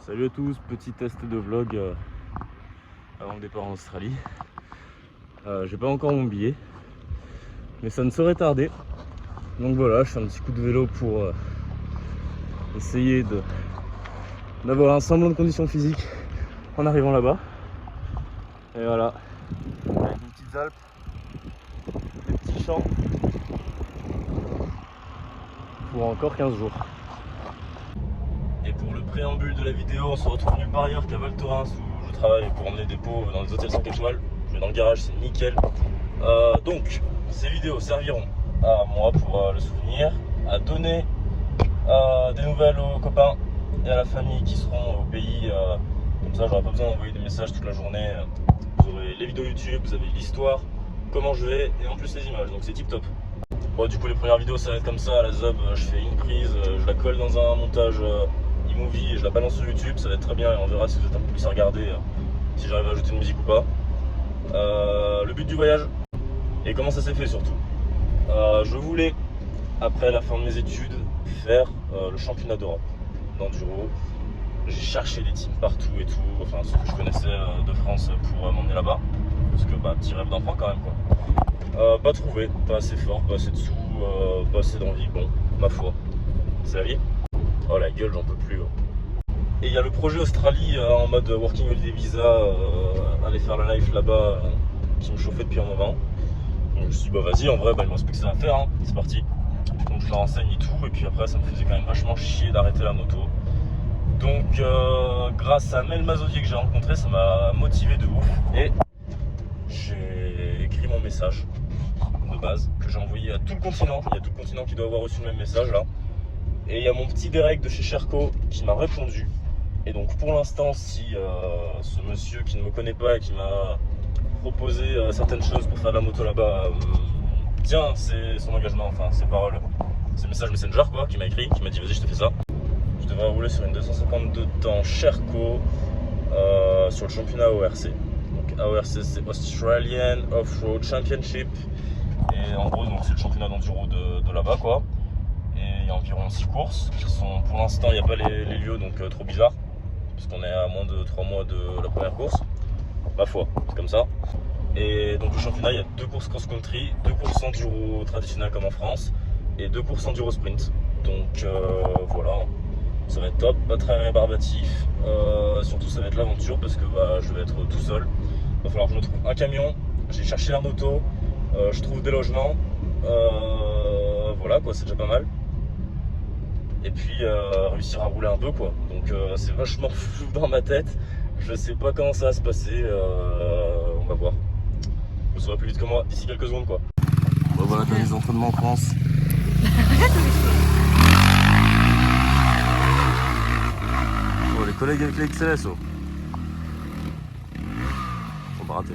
Salut à tous, petit test de vlog avant le départ en Australie. J'ai pas encore mon billet, mais ça ne saurait tarder. Donc voilà, je fais un petit coup de vélo pour essayer d'avoir un semblant de condition physique en arrivant là-bas. Et voilà, avec des petites Alpes, des petits champs, pour encore 15 jours. Et pour le préambule de la vidéo, on se retrouve nulle part ailleurs qu'à Val Thorens où je travaille pour emmener des pots dans les hôtels 5 étoiles. Je vais dans le garage, c'est nickel. Donc, ces vidéos serviront à moi pour le souvenir, à donner des nouvelles aux copains et à la famille qui seront au pays. Comme ça, j'aurai pas besoin d'envoyer des messages toute la journée. Vous aurez les vidéos YouTube, vous avez l'histoire, comment je vais et en plus les images, donc c'est tip top. Bon, du coup, les premières vidéos ça va être comme ça. À la Zob, je fais une prise, je la colle dans un montage e-movie et je la balance sur YouTube. Ça va être très bien et on verra si vous êtes un peu plus à regarder, si j'arrive à ajouter une musique ou pas. Le but du voyage et comment ça s'est fait surtout. Je voulais, après la fin de mes études, faire le championnat d'Europe d'enduro. J'ai cherché des teams partout et tout, enfin ceux que je connaissais de France pour m'emmener là-bas. Parce que petit rêve d'enfant quand même quoi. Pas trouvé, pas assez fort, pas assez de sous, pas assez d'envie, bon, ma foi, c'est la vie. Oh la gueule, j'en peux plus. Et il y a le projet Australie en mode Working Holiday Visa, aller faire la life là-bas, qui me chauffait depuis un moment. Donc je me suis dit bah vas-y, en vrai il me reste plus que ça à faire, hein. C'est parti. Donc je la renseigne et tout, et puis après ça me faisait quand même vachement chier d'arrêter la moto. Donc grâce à Mel Mazodier que j'ai rencontré, ça m'a motivé de ouf. Et j'ai écrit mon message de base que j'ai envoyé à tout le continent. Il y a tout le continent qui doit avoir reçu le même message là. Et il y a mon petit Derek de chez Sherco qui m'a répondu. Et donc pour l'instant, si ce monsieur qui ne me connaît pas et qui m'a proposé certaines choses pour faire de la moto là-bas tient son engagement, enfin ses paroles, ses messages Messenger quoi, qui m'a écrit, qui m'a dit vas-y je te fais ça. Je devrais rouler sur une 252 temps Sherco sur le championnat AORC. Donc AORC c'est Australian Off-Road Championship. Et en gros donc c'est le championnat d'enduro de là-bas quoi. Et il y a environ 6 courses qui sont pour l'instant, il n'y a pas les lieux donc trop bizarre. Parce qu'on est à moins de 3 mois de la première course. Ma foi, c'est comme ça. Et donc le championnat, il y a 2 courses cross-country, 2 courses enduro traditionnelles comme en France et 2 courses enduro sprint. Donc voilà, ça va être top, pas très rébarbatif. Surtout ça va être l'aventure parce que je vais être tout seul. Il va falloir que je me trouve un camion, j'ai cherché la moto, je trouve des logements. Voilà quoi, c'est déjà pas mal. Et puis réussir à rouler un peu quoi. Donc c'est vachement flou dans ma tête. Je sais pas comment ça va se passer. On va voir. Vous saurez plus vite que moi d'ici quelques secondes quoi. Bon voilà, t'as les entraînements en France. Oh, les collègues avec les XLS oh. Faut pas rater.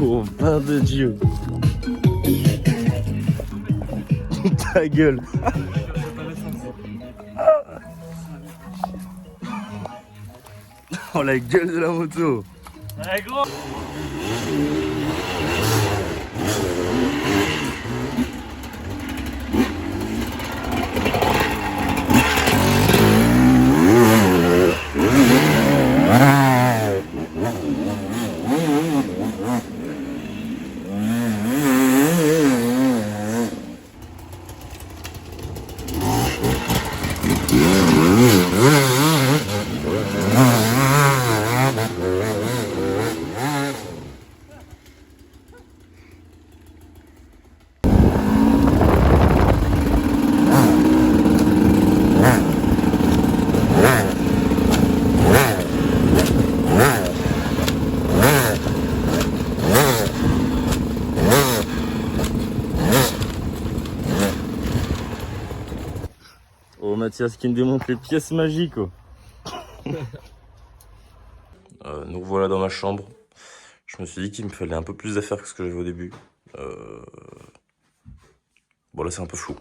Oh, pain de Dieu. Ta gueule. Oh la gueule de la moto. Ouais, gros. Mathias qui me démontre les pièces magiques. Nous voilà dans ma chambre. Je me suis dit qu'il me fallait un peu plus d'affaires que ce que j'avais au début. Bon là c'est un peu flou.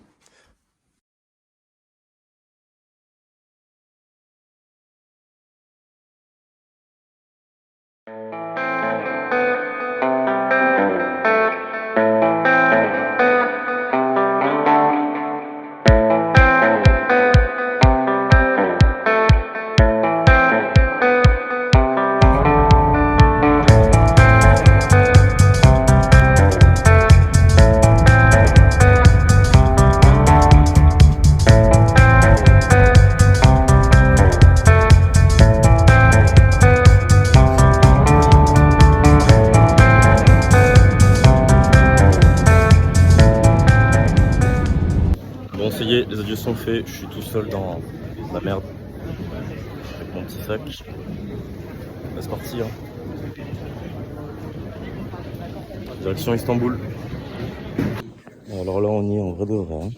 Bon ça y est, les adieux sont faits, je suis tout seul dans la merde avec mon petit sac. Bah, c'est parti hein. Direction Istanbul. Alors là on y est en vrai de vrai. Hein.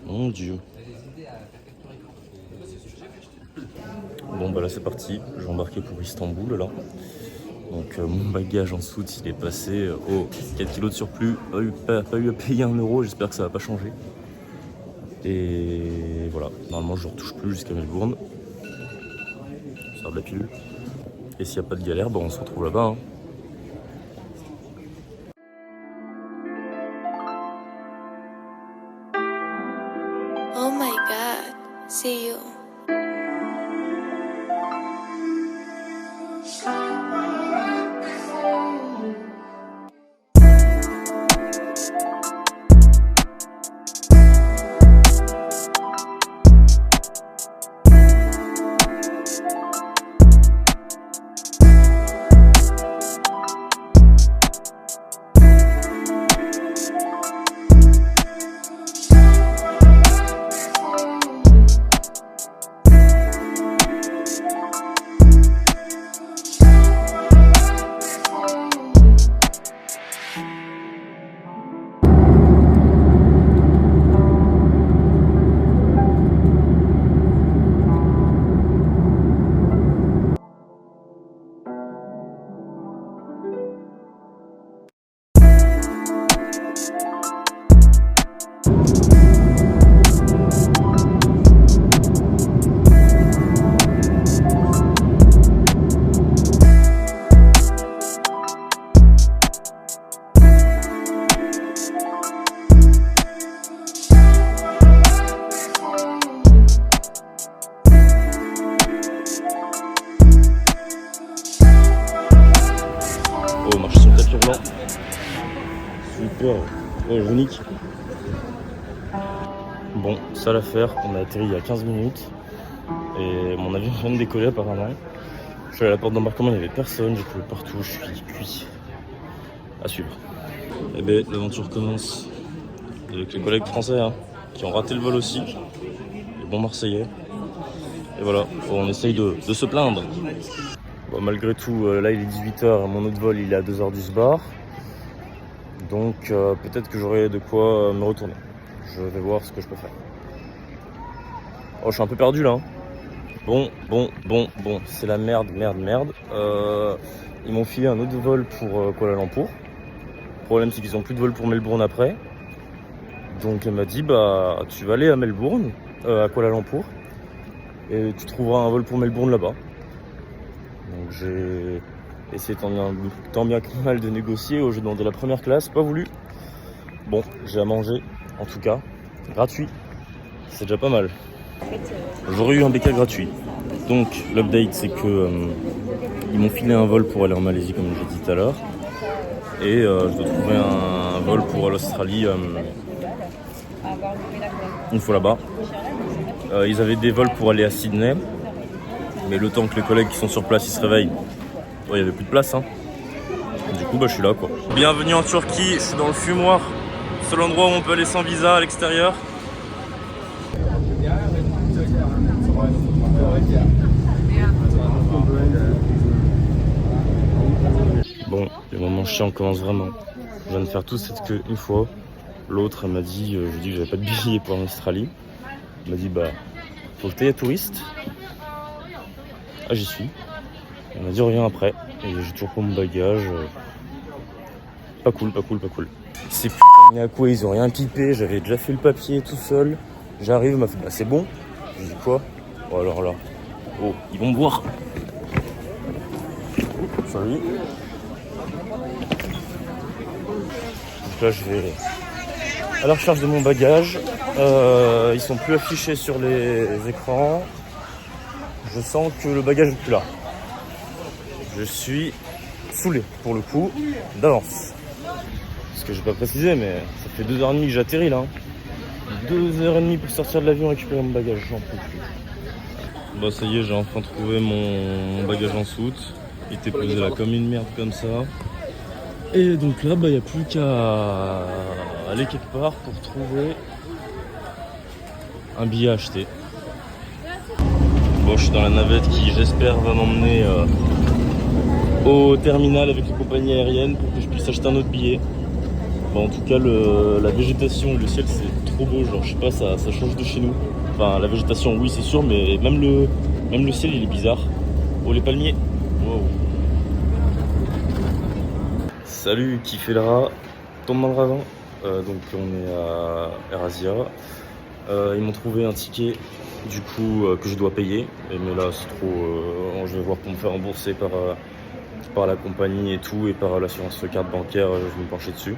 Mon dieu. Bon bah là c'est parti, je vais embarquer pour Istanbul là. Donc mon bagage en soute il est passé au 4 kg de surplus, pas eu à payer 1 euro, j'espère que ça va pas changer. Et voilà, normalement je ne retouche plus jusqu'à Melbourne. Je sors de la pilule. Et s'il n'y a pas de galère, bon, on se retrouve là-bas. Hein. Oh my god, see you. Oh, marche sur le tapis roulant. Super. Oh, je nique. Bon, ça l'affaire. On a atterri il y a 15 minutes. Et mon avion vient de décoller apparemment. Je suis allé à la porte d'embarquement, il n'y avait personne. J'ai trouvé partout. Je suis cuit. À suivre. Eh bien, l'aventure commence avec les collègues français hein, qui ont raté le vol aussi. Les bons Marseillais. Et voilà, on essaye de se plaindre. Bon, malgré tout, là il est 18h, mon autre vol il est à 2h du SBAR. Donc peut-être que j'aurai de quoi me retourner. Je vais voir ce que je peux faire. Oh, je suis un peu perdu là. Hein. Bon, c'est la merde. Ils m'ont filé un autre vol pour Kuala Lumpur. Le problème c'est qu'ils n'ont plus de vol pour Melbourne après. Donc elle m'a dit, bah tu vas aller à Melbourne, à Kuala Lumpur. Et tu trouveras un vol pour Melbourne là-bas. Donc j'ai essayé tant bien que mal de négocier. J'ai demandé la première classe, pas voulu. Bon, j'ai à manger, en tout cas, gratuit. C'est déjà pas mal. J'aurais eu un BK gratuit. Donc l'update c'est que ils m'ont filé un vol pour aller en Malaisie comme j'ai dit tout à l'heure. Et je dois trouver un vol pour l'Australie une fois là-bas. Ils avaient des vols pour aller à Sydney. Mais le temps que les collègues qui sont sur place ils se réveillent, il n'y avait plus de place. Hein. Du coup, je suis là quoi. Bienvenue en Turquie, je suis dans le fumoir. Seul endroit où on peut aller sans visa à l'extérieur. Bon, les moments chiants commencent vraiment. Je viens de faire toute cette queue une fois. L'autre, elle m'a dit, je lui ai dit que j'avais pas de billet pour l'Australie. Il m'a dit bah faut que t'ailles à touriste. Ah j'y suis. On m'a dit reviens après. Et j'ai toujours pas mon bagage. Pas cool. Ces putains de Yaku, ils ont rien pipé. J'avais déjà fait le papier tout seul. J'arrive, il m'a fait bah c'est bon. Je dis quoi? Oh alors là. Oh, ils vont me voir. Salut. Donc là je vais à la recherche de mon bagage. Ils sont plus affichés sur les écrans. Je sens que le bagage est plus là. Je suis saoulé pour le coup d'avance. Parce que j'ai pas précisé mais ça fait 2h30 que j'atterris là. 2h30 pour sortir de l'avion et récupérer mon bagage, j'en peux plus. Bah ça y est, j'ai enfin trouvé mon bagage en soute. Il était posé là comme une merde comme ça. Et donc là, bah y a plus qu'à aller quelque part pour trouver un billet à acheter. Bon, je suis dans la navette qui, j'espère, va m'emmener au terminal avec les compagnies aériennes pour que je puisse acheter un autre billet. Bon, en tout cas, la végétation et le ciel, c'est trop beau. Genre, je sais pas, ça change de chez nous. Enfin, la végétation, oui, c'est sûr, mais même le ciel, il est bizarre. Oh, les palmiers. Wow. Salut, qui fait le rat, tombe dans le ravin. Donc, on est à Erasia. Ils m'ont trouvé un ticket, du coup, que je dois payer. Mais là, c'est trop. Je vais voir pour me faire rembourser par la compagnie et tout, et par l'assurance carte bancaire, je vais me pencher dessus.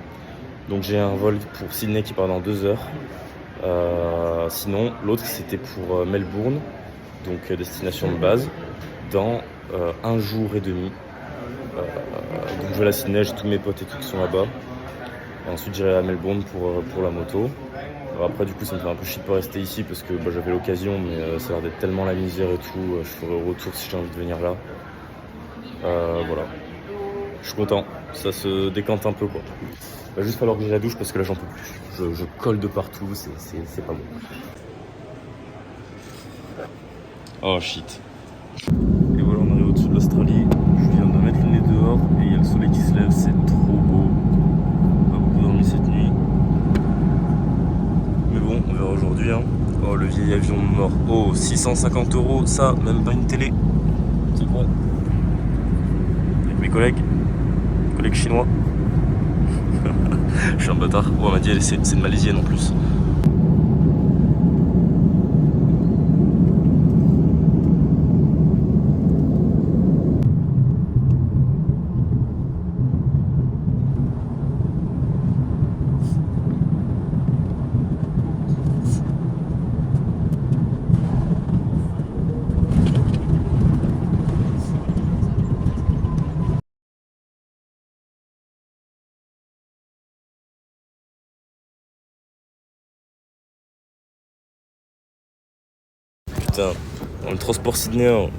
Donc j'ai un vol pour Sydney qui part dans 2 heures. Sinon, l'autre c'était pour Melbourne, donc destination de base, dans 1 jour et demi. Donc je vais à Sydney, j'ai tous mes potes et tout qui sont là-bas. Et ensuite j'irai à Melbourne pour la moto. Alors après du coup ça me fait un peu chier de pas rester ici parce que bah, j'avais l'occasion, mais ça a l'air d'être tellement la misère et tout. Je ferai le retour si j'ai envie de venir là. Voilà. Je suis content, ça se décante un peu quoi. Il va juste falloir que j'aille à la douche parce que là j'en peux plus. Je colle de partout, c'est pas bon. Oh shit. Et voilà, on arrive au-dessus de l'Australie. Je viens de mettre le nez dehors et il y a le soleil qui se lève, c'est trop beau. Pas beaucoup dormi cette nuit. Mais bon, on verra aujourd'hui. Hein. Oh le vieil avion mort. Oh 650 €, ça, même pas une télé. C'est quoi? Avec mes collègues chinois. Je suis un bâtard. Oh, on m'a dit c'est une malaisienne en plus. Putain, dans le transport sydnéen.